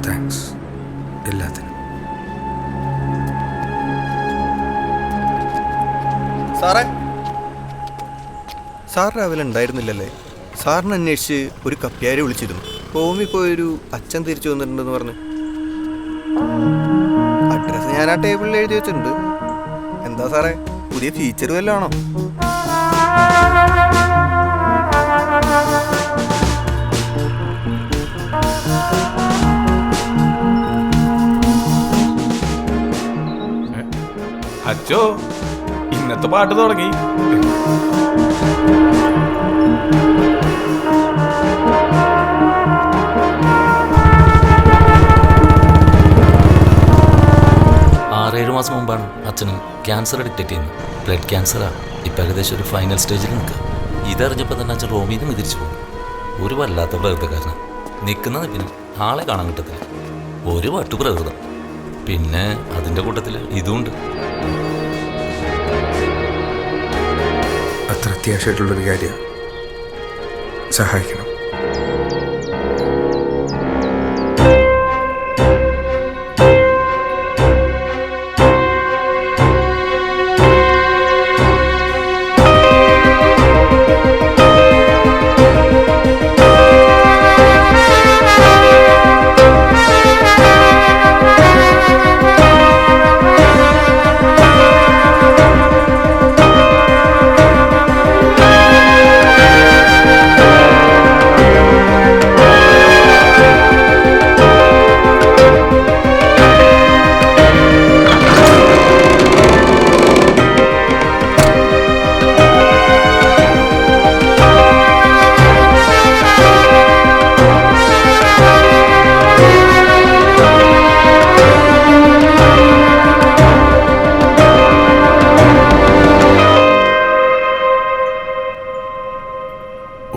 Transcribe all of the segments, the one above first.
Thanks എല്ലാത്തിനും. സാറേ, sir രാവിലെ ഉണ്ടായിരുന്നില്ലല്ലേ? സാറിനെ അന്വേഷിച്ച് ഒരു കപ്പ്യാരെ വിളിച്ചിരുന്നു. ഹോമിൽ പോയൊരു അച്ഛൻ തിരിച്ചു വന്നിട്ടുണ്ടെന്ന് പറഞ്ഞു. അഡ്രസ്സ് ഞാൻ ആ ടേബിളിൽ എഴുതി വെച്ചിട്ടുണ്ട്. എന്താ സാറേ, പുതിയ ഫീച്ചർ വല്ലതും ആണോ? അച്ചോ, ഇന്നത്തെ പാട്ട് തുടങ്ങി. ആറേഴ് മാസം മുമ്പാണ് അച്ഛന് ക്യാൻസർ ഡിറ്റക്ട് ചെയ്യുന്നത്. ബ്ലഡ് ക്യാൻസറാണ്. ഇപ്പം ഏകദേശം ഒരു ഫൈനൽ സ്റ്റേജിൽ നിൽക്കുക. ഇതറിഞ്ഞപ്പോൾ തന്നെ അച്ഛൻ റോമിന്ന് തിരിച്ചു പോകും. ഒരു വല്ലാത്ത പ്രകൃതക്കാരനാണ്. നിൽക്കുന്ന നിപ്പിന് ആളെ കാണാൻ കിട്ടത്തില്ല. ഒരു വട്ടു പ്രകൃതം. പിന്നെ അതിൻ്റെ കൂട്ടത്തിൽ ഇതുമുണ്ട്. അത്ര അത്യാവശ്യമായിട്ടുള്ളൊരു കാര്യം, സഹായിക്കണം.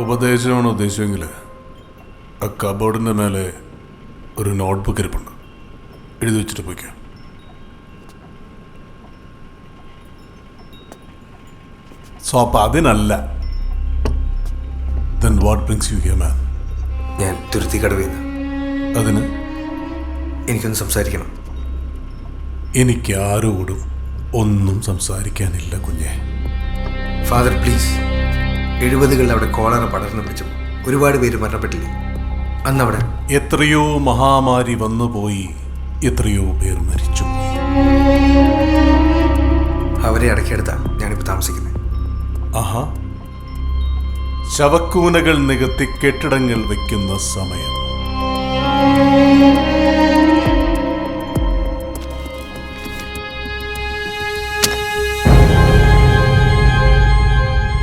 ഉപദേശമാണ് ഉദ്ദേശമെങ്കിൽ ആ കബോർഡിൻ്റെ മേലെ ഒരു നോട്ട്ബുക്ക് ഇരിപ്പുണ്ട്. എഴുതി വെച്ചിട്ട് പോയിക്കാം. സോ അപ്പം അതിനല്ല. Then what brings you here, man? ഞാൻ തുരുത്തി കടവിന്ന്. അതിന് എനിക്കൊന്ന് സംസാരിക്കണം. എനിക്ക് ആരോടും ഒന്നും സംസാരിക്കാനില്ല കുഞ്ഞെ. Father please. 70കളിൽ അവിടെ കോളറ പടർന്നു പിടിച്ചു. ഒരുപാട് പേര് മരണപ്പെട്ടില്ലേ അന്നവിടെ? എത്രയോ മഹാമാരി വന്നുപോയി, എത്രയോ പേർ മരിച്ചു. അവരെ അടക്കിയെടുത്താണ് ഞാനിപ്പോൾ താമസിക്കുന്നത്. ആഹാ, ശവക്കൂനകൾ നികത്തി കെട്ടിടങ്ങൾ വെക്കുന്ന സമയം.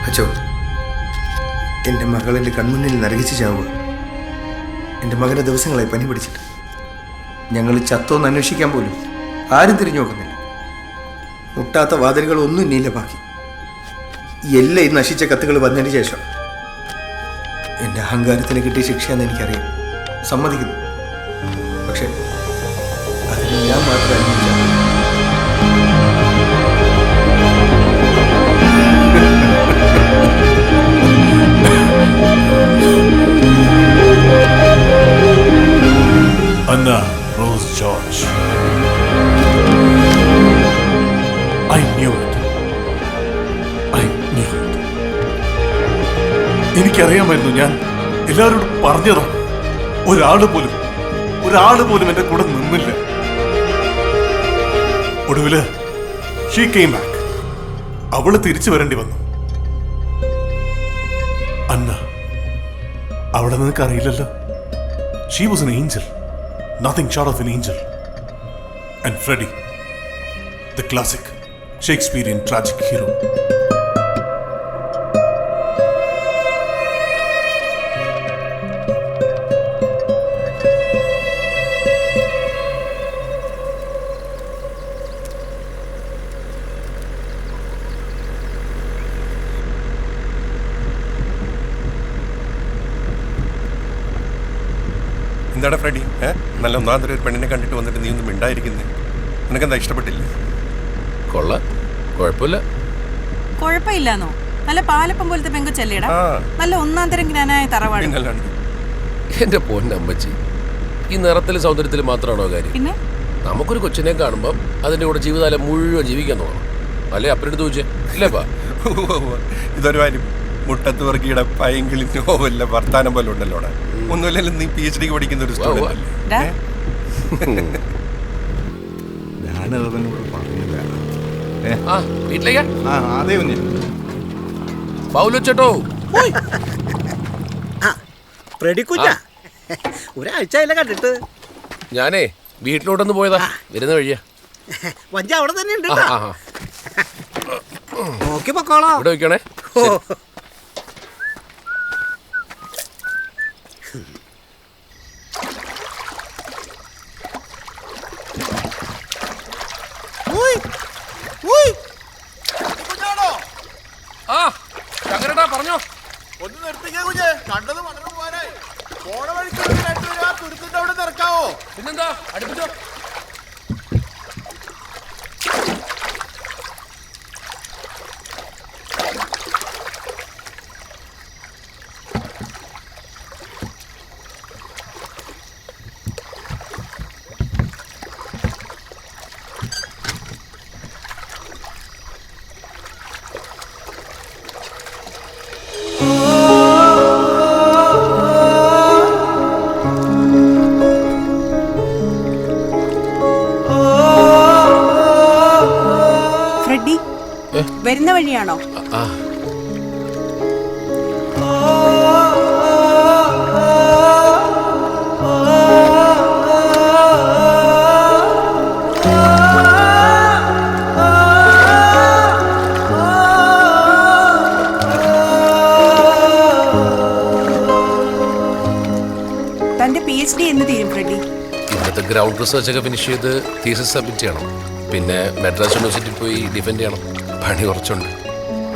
അച്ചോ, എൻ്റെ മകൾ എൻ്റെ കൺമുന്നിൽ നരകിച്ച് ചാവുക. എൻ്റെ മകൻ്റെ ദിവസങ്ങളായി പനി പിടിച്ചിട്ട്. ഞങ്ങൾ ചത്തോന്ന് അന്വേഷിക്കാൻ പോലും ആരും തിരിഞ്ഞു നോക്കുന്നില്ല. മുട്ടാത്ത വാതിലുകളൊന്നും ഇനിയില്ല ബാക്കി. എല്ലാം ഈ നശിച്ച കത്തുകൾ വന്നതിന് ശേഷം എൻ്റെ അഹങ്കാരത്തിന് കിട്ടിയ ശിക്ഷയെന്ന് എനിക്കറിയാം, സമ്മതിക്കുന്നു. പക്ഷെ അതിന് ഞാൻ മാത്രം അനുഭവിച്ചാൽ Anna Rose George. I knew it. I knew it. എനിക്കറിയാമായിരുന്നു. ഞാൻ എല്ലാവരോടും പറഞ്ഞതാണ്. ഒരാള് പോലും എൻ്റെ കൂടെ നിന്നില്ല. ഒടുവില് she came back. അവള് തിരിച്ചു വരേണ്ടി വന്നു. അന്ന, അവിടെ നിനക്കറിയില്ലല്ലോ. She was an angel. Nothing short of an angel. And Freddie, the classic Shakespearean tragic hero. എന്താടാ ഫ്രെഡി, നല്ല ഒന്നാന്തരം ഒരു പെണ്ണിനെ കണ്ടിട്ട് വന്നിട്ട് നീ ഒന്നും മിണ്ടായിരിക്കുന്നേ? നിനക്കെന്താ ഇഷ്ടപ്പെട്ടില്ലേ? കൊള്ളാം, കുഴപ്പമില്ല. കുഴപ്പമില്ലാന്നോ? നല്ല പാലപ്പം പോലത്തെ പെങ്കൊച്ചല്ലേടാ. നല്ല ഒന്നാം തരം ജ്ഞാനായ തറവാട്. എന്റെ പൊന്നമ്മച്ചി, ഈ നിറത്തിൽ സൗന്ദര്യത്തിൽ മാത്രമാണോ കാര്യം? പിന്നെ നമുക്കൊരു കൊച്ചിനെ കാണുമ്പോൾ അതിൻ്റെ കൂടെ ജീവിതകാലം മുഴുവൻ ജീവിക്കാൻ തോന്നണം. അല്ലേ അപ്പനെടുത്ത് ചോദിച്ചേ ഇല്ലേപ്പാ? ഇതൊരു കാര്യം, മുട്ടത്ത് വർക്കിയുടെ പൈങ്കിളി നോവല്ല വർത്താനം പോലെ ഉണ്ടല്ലോ. ഒന്നുമില്ലെങ്കിലും നീ PhD പഠിക്കുന്ന ഒരു സ്റ്റുഡന്റ് അല്ലേ? ഡാ, ഞാനതൊന്നും പറഞ്ഞില്ല. ആ വീട്ടിലേക്കാ അതേ ഒന്നേ പൗലോ ചേട്ടോ. ഒരാഴ്ച കണ്ടിട്ട് ഞാനേ വീട്ടിലോട്ടൊന്ന് പോയതാ, വരുന്ന വഴിയാ. വഞ്ച അവിടെ തന്നെ ഉണ്ട് ആ, ആ, ആ. നോക്കി പൊക്കോളോ. ഇവിടെ വെക്കണേ. ആ ചങ്ങരട്ടാ പറഞ്ഞോ. ഒന്ന് നിർത്തിക്കേ കുഞ്ഞെ, കണ്ടത് മണന്ന് പോകാനായി. പോണ വഴിക്ക് തുരുത്തിന്റെ അവിടെ നിറക്കാവോ? പിന്നെന്താ അടുപ്പിച്ചോ. ഫ്രെഡി വരുന്ന വഴിയാണോ? ആ തന്റെ PhD എന്ന് തീരും ഫ്രെഡി? ഇവിടുത്തെ ഗ്രൗണ്ട് റിസർച്ച് ഒക്കെ ഫിനിഷ് ചെയ്ത് തീസിസ് സബ്മിറ്റ് ചെയ്യണം. പിന്നെ മദ്രാസ് യൂണിവേഴ്സിറ്റിയിൽ പോയി ഡിഫെൻഡ് ചെയ്യണം. പണി കുറച്ചുണ്ട്.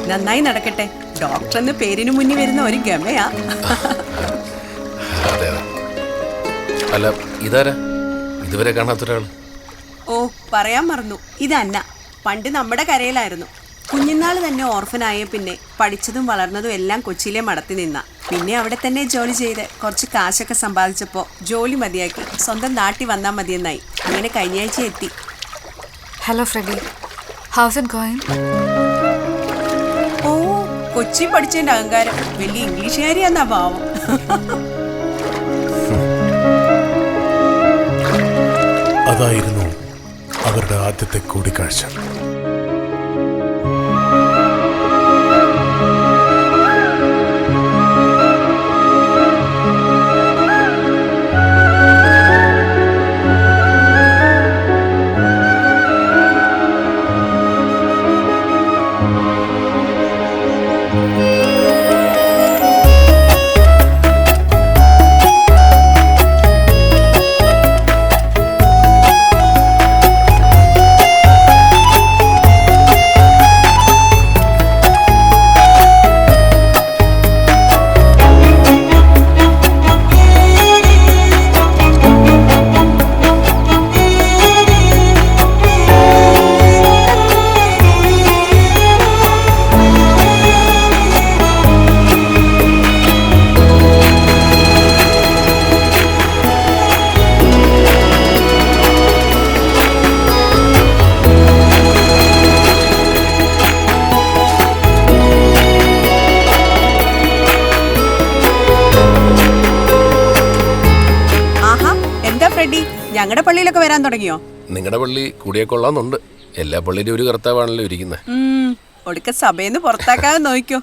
നന്നായി നടക്കട്ടെ. ഡോക്ടർ എന്ന് പേരിന് മുന്നിൽ വരുന്ന ഒരു ഗമയാ. അതെ അതെ. അല്ല ഇതാരാ ഇതുവരെ കാണാത്തൊരാൾ? ഓ പറയാൻ മറന്നു, ഇത് അന്ന. പണ്ട് നമ്മുടെ കരയിലായിരുന്നു. കുഞ്ഞുനാൾ തന്നെ ഓർഫനായ പിന്നെ പഠിച്ചതും വളർന്നതും എല്ലാം കൊച്ചിയിലെ മടത്തി നിന്ന. പിന്നെ അവിടെ തന്നെ ജോലി ചെയ്ത് കുറച്ച് കാശൊക്കെ സമ്പാദിച്ചപ്പോൾ ജോലി മതിയാക്കി സ്വന്തം നാട്ടിൽ വന്നാൽ മതിയെന്നായി. അങ്ങനെ കഴിഞ്ഞ ആഴ്ച എത്തി. Hello Freddy, how's it going? ഓ കൊച്ചി പഠിച്ചതിന്റെ അഹങ്കാരം. വലിയ ഇംഗ്ലീഷുകാരിയാന്നാ ഭാവം. അതായിരുന്നു അവരുടെ ആദ്യത്തെ കൂടിക്കാഴ്ച. ഫ്രെഡി, ഞങ്ങളുടെ പള്ളിയിലൊക്കെ വരാൻ തുടങ്ങിയോ? നിങ്ങളുടെ പള്ളി കൂടിയെ കൊള്ളാന്നുണ്ട്. എല്ലാ പള്ളിയിലും ഒരു കർത്താവാണല്ലോ ഇരിക്കുന്നത്. ഒടുക്ക സഭയെന്ന് പുറത്താക്കാതെ നോക്കിയോ.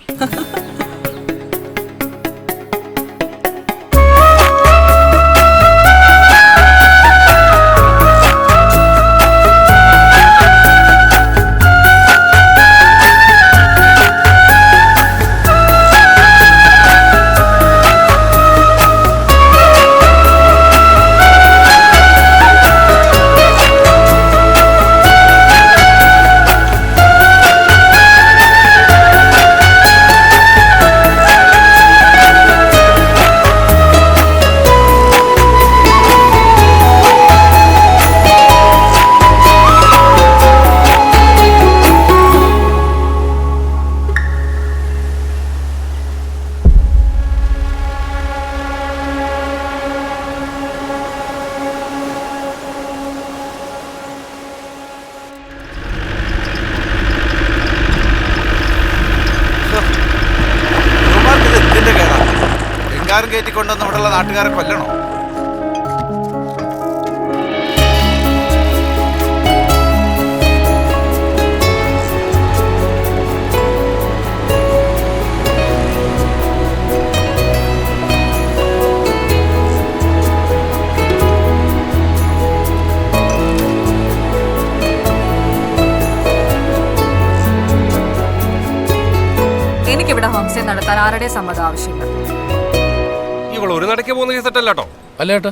സർക്കാരും കയറ്റിക്കൊണ്ടുവന്ന് ഇവിടെയുള്ള നാട്ടുകാരെ കൊല്ലണോ? എനിക്കിവിടെ ഹോം സ്റ്റേ നടത്താൻ ആരുടെ സമ്മതം ആവശ്യമില്ല. ഇവൾ ഒരു നടക്ക് പോകുന്ന കേസട്ടല്ലോ. അല്ല ഏട്ടാ,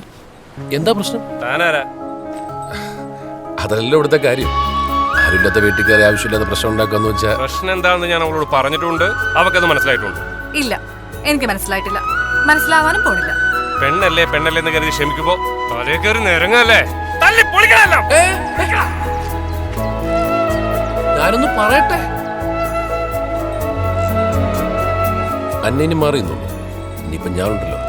എന്താ പ്രശ്നം? താനാരാ? അതല്ലല്ലോ ഇവിടുത്തെ കാര്യം. ആരുമില്ലാത്ത വീട്ടിൽ കയറി ആവശ്യമില്ലാത്ത പ്രശ്നം ഉണ്ടാക്കാന്ന് വെച്ചാൽ പ്രശ്നം എന്താണെന്ന് ഞാൻ അവളോട് പറഞ്ഞിട്ടുണ്ട്. അവക്കത് മനസ്സിലായിട്ടുണ്ട്. ഇല്ല, എനിക്ക് മനസ്സിലായിട്ടില്ല, മനസ്സിലാവാനും പോണില്ല. പെണ്ണല്ലേ പെണ്ണല്ലേ എന്ന് കരുതി ക്ഷമിക്കുമ്പോ തലേ കയറി നിരങ്ങല്ലേ. തല്ലി പൊളിക്കണല്ലോ. ഞാനൊന്ന് പറയട്ടെ. അന്നേനും മാറിയെന്നുള്ളൂ. ഇനിയിപ്പം ഞാനുണ്ടല്ലോ.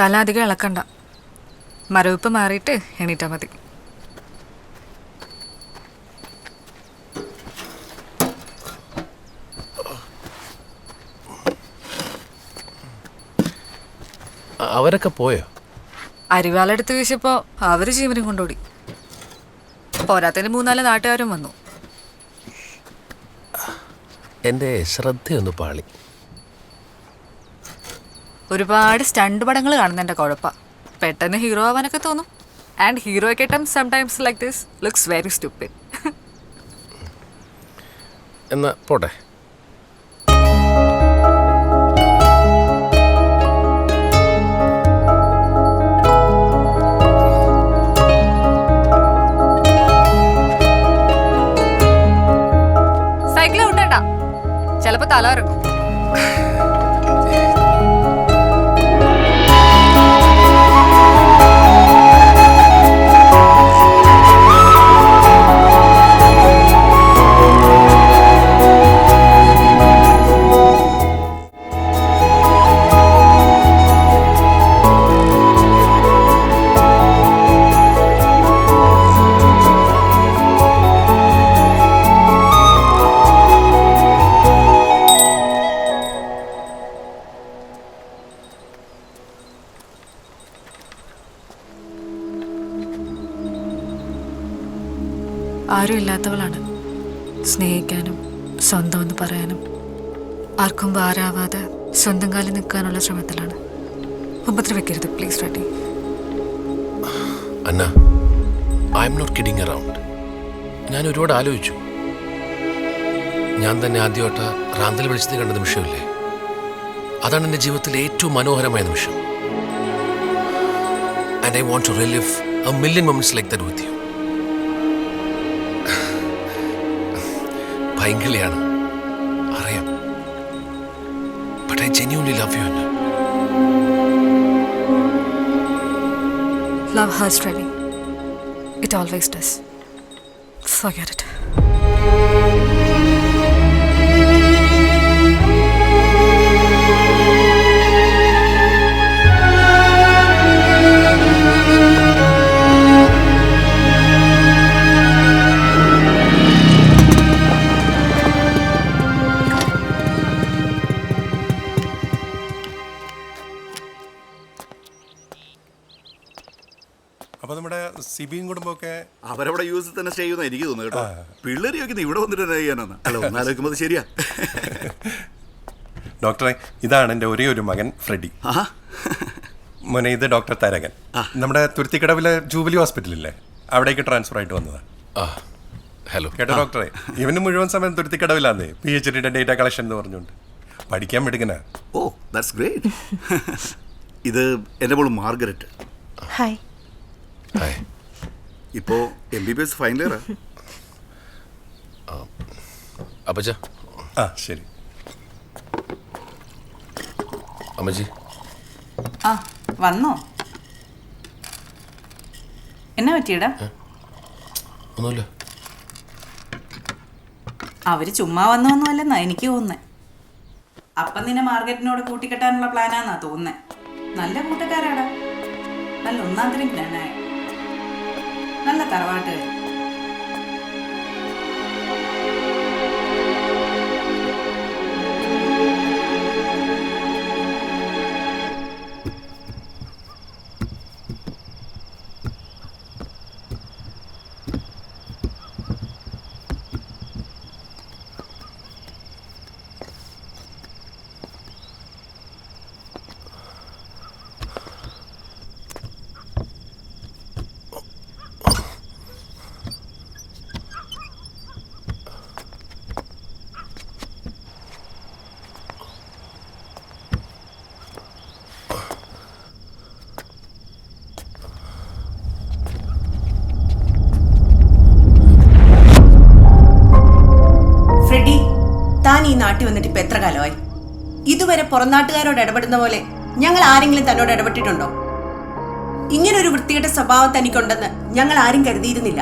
തല അധികം ഇളക്കണ്ട. മരവിപ്പ് മാറിയിട്ട് എണീറ്റാ മതി. അവരൊക്കെ പോയോ? അരിവാളെടുത്ത് വീശപ്പോ അവര് ജീവനും കൊണ്ടോടി. പോരാത്തതിന് 3-4 നാട്ടുകാരും വന്നു. എൻ്റെ ശ്രദ്ധയൊന്ന് പാളി. ഒരുപാട് സ്റ്റണ്ട് പടങ്ങൾ കാണുന്നതിന്റെ കുഴപ്പ. പെട്ടെന്ന് ഹീറോ ആവാനൊക്കെ തോന്നും. ആൻഡ് ഹീറോയ്ക്ക് attempt sometimes like this looks very stupid. എന്നാ പോട്ടെ. സൈക്കിൾ ഔട്ടേട്ടാ, ചിലപ്പോ തല ഇറങ്ങും. ആരും ഇല്ലാത്തവളാണ്. സ്നേഹിക്കാനും സ്വന്തം എന്ന് പറയാനും ആർക്കും ഭാരാവാതെ സ്വന്തം കാലിൽ നിൽക്കാനുള്ള ശ്രമത്തിലാണ്. ഉപദ്രവിക്കരുത് please Reddy. Anna, I am not kidding around. ഞാൻ ഒരുപാട് ആലോചിച്ചു. ഞാൻ തന്നെ ആദ്യമായിട്ട് റാന്തൽ വിളിച്ചത് കണ്ട നിമിഷമില്ലേ, അതാണ് എൻ്റെ ജീവിതത്തിലെ ഏറ്റവും മനോഹരമായ നിമിഷം. And I want to relive a million moments like that with you. ഭയങ്കരയാണ് അറിയാം, but I genuinely love you. Anna, love hurts Reddy. It always does. Forget it. അപ്പൊ നമ്മുടെ സിബിയും കുടുംബമൊക്കെ അവരവിടെ യു എസിൽ തന്നെ സ്റ്റേ ചെയ്യുന്ന എനിക്ക് തോന്നുന്നു കേട്ടോ. പിള്ളേർ ചോദിക്കുന്നത് ഇവിടെ വന്നിട്ട് എന്നാ ചെയ്യാനാണ്. അല്ല, ഒന്നാലോചിക്കുമ്പോൾ ശരിയാ. ഡോക്ടറെ, ഇതാണ് എൻ്റെ ഒരേ ഒരു മകൻ ഫ്രെഡി. മോനെ, ഇത് ഡോക്ടർ തരകൻ. നമ്മുടെ തുരുത്തിക്കടവിലെ ജൂബിലി ഹോസ്പിറ്റലില്ലേ, അവിടേക്ക് ട്രാൻസ്ഫർ ആയിട്ട് വന്നതാണ്. ഹലോ. കേട്ടോ ഡോക്ടറെ, ഇവന് മുഴുവൻ സമയം തുരുത്തിക്കടവിലാന്നേ, PhD ഡേറ്റ കളക്ഷൻ എന്ന് പറഞ്ഞുകൊണ്ട്. പഠിക്കാൻ എടുക്കണ. ഓ, ദാറ്റ്സ് ഗ്രേറ്റ്. ഇത് എൻ്റെ മോള് മാർഗരറ്റ്. ഹായ്. ഇപ്പോ MBBS ഫൈനൽ ഇയറാ. അപ്പച്ച. ആ ശരി. അമ്മച്ചി. ആ വന്നോ? എന്നാ പറ്റിയടാ? ഒന്നുമില്ല. അവര് ചുമ്മാ വന്നൊന്നുമല്ലെന്നാ എനിക്ക് തോന്നുന്നേ. അപ്പം നിന്നെ മാർഗരറ്റിനോട് കൂട്ടിക്കെട്ടാനുള്ള പ്ലാനാന്നാ തോന്നുന്നേ. നല്ല കൂട്ടക്കാരാടാ, നല്ല ഒന്നാന്തരം ജ്ഞാനായ, നല്ല തറവാട്ടുകാർ. ഫ്രെഡി, താൻ ഈ നാട്ടിൽ വന്നിട്ട് ഇപ്പൊ എത്ര കാലമായി? ഇതുവരെ പുറംനാട്ടുകാരോട് ഇടപെടുന്ന പോലെ ഞങ്ങൾ ആരെങ്കിലും തന്നോട് ഇടപെട്ടിട്ടുണ്ടോ? ഇങ്ങനൊരു വൃത്തികെട്ട സ്വഭാവം തനിക്കുണ്ടെന്ന് ഞങ്ങൾ ആരും കരുതിയിരുന്നില്ല.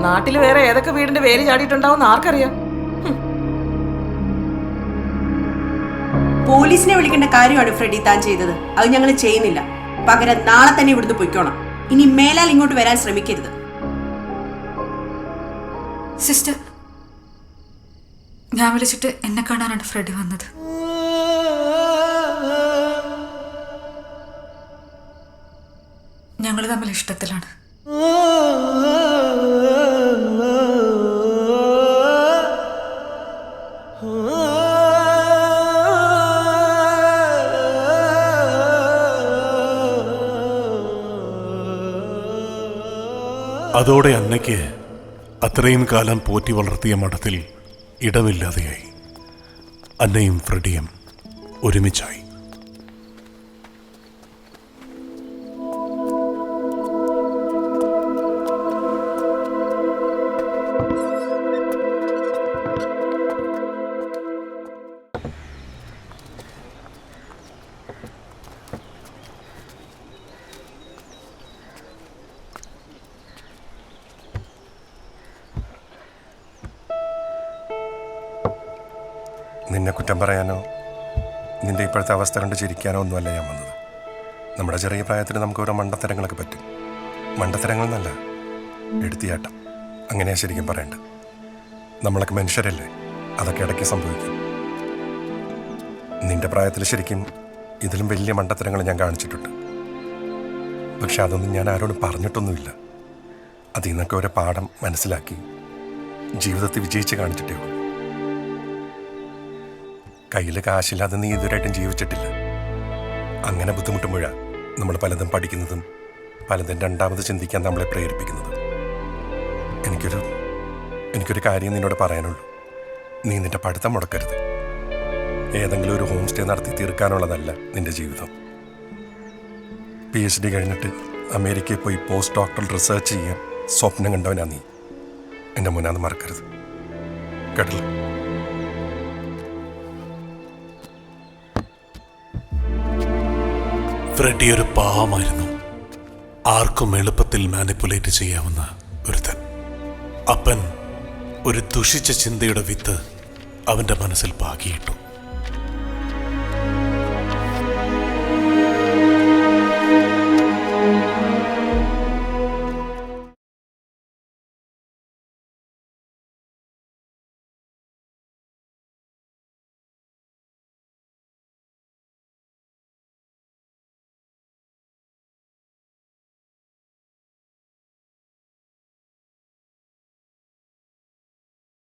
നാട്ടിൽ വേറെ ഏതൊക്കെ വീടിന്റെ പേര് ചാടിയിട്ടുണ്ടാവും ആർക്കറിയാം. പോലീസിനെ വിളിക്കേണ്ട കാര്യമാണ് ഫ്രെഡി താൻ ചെയ്തത്. അത് ഞങ്ങൾ ചെയ്യുന്നില്ല. പകരം നാളെ തന്നെ ഇവിടുന്ന് പൊയ്ക്കോണം. ഇനി മേലാൽ ഇങ്ങോട്ട് വരാൻ ശ്രമിക്കരുത്. സിസ്റ്റർ, ഞാൻ വിളിച്ചിട്ട് എന്നെ കാണാനാണ് ഫ്രെഡി വന്നത്. ഞങ്ങൾ തമ്മിൽ ഇഷ്ടത്തിലാണ്. അതോടെ അന്നയ്ക്ക് അത്രയും കാലം പോറ്റി വളർത്തിയ മഠത്തിൽ ഇടമില്ലാതെയായി. അന്നയും ഫ്രെഡിയും ഒരുമിച്ചായി. നിന്നെ കുറ്റം പറയാനോ നിന്റെ ഇപ്പോഴത്തെ അവസ്ഥ കണ്ട് ചിരിക്കാനോ ഒന്നുമല്ല ഞാൻ വന്നത്. നമ്മുടെ ചെറിയ പ്രായത്തിൽ നമുക്ക് ഓരോ മണ്ടത്തരങ്ങളൊക്കെ പറ്റും. മണ്ടത്തരങ്ങൾ എന്നല്ല, എടുത്തിയാട്ടം, അങ്ങനെയാ ശരിക്കും പറയേണ്ടത്. നമ്മളൊക്കെ മനുഷ്യരല്ലേ, അതൊക്കെ ഇടയ്ക്ക് സംഭവിക്കും. നിന്റെ പ്രായത്തിൽ ശരിക്കും ഇതിലും വലിയ മണ്ടത്തരങ്ങൾ ഞാൻ കാണിച്ചിട്ടുണ്ട്. പക്ഷെ അതൊന്നും ഞാൻ ആരോടും പറഞ്ഞിട്ടൊന്നുമില്ല. അതിൽ നിന്നൊക്കെ ഒരു പാഠം മനസ്സിലാക്കി ജീവിതത്തിൽ വിജയിച്ച് കാണിച്ചിട്ടേ ഉള്ളൂ. കയ്യിൽ കാശില്ലാതെ നീ ഇതുവരായിട്ടും ജീവിച്ചിട്ടില്ല. അങ്ങനെ ബുദ്ധിമുട്ടുമ്പോഴാണ് നമ്മൾ പലതും പഠിക്കുന്നതും പലതും രണ്ടാമത് ചിന്തിക്കാൻ നമ്മളെ പ്രേരിപ്പിക്കുന്നതും. എനിക്കൊരു കാര്യം നിന്നോട് പറയാനുള്ളൂ. നീ നിന്റെ പഠിത്തം മുടക്കരുത്. ഏതെങ്കിലും ഒരു ഹോം സ്റ്റേ നടത്തി തീർക്കാനുള്ളതല്ല നിന്റെ ജീവിതം. PhD കഴിഞ്ഞിട്ട് അമേരിക്കയിൽ പോയി പോസ്റ്റ് ഡോക്ടറൽ റിസർച്ച് ചെയ്യാൻ സ്വപ്നം കണ്ടവനാ നീ. എൻ്റെ മുന്നാന്ന് മറക്കരുത്, കേട്ടല്ലോ? ഫ്രെഡി ഒരു പാവമായിരുന്നു. ആർക്കും എളുപ്പത്തിൽ മാനിപ്പുലേറ്റ് ചെയ്യാവുന്ന ഒരുത്തൻ. അപ്പൻ ഒരു ദുഷിച്ച ചിന്തയുടെ വിത്ത് അവൻ്റെ മനസ്സിൽ പാകിയിട്ടു.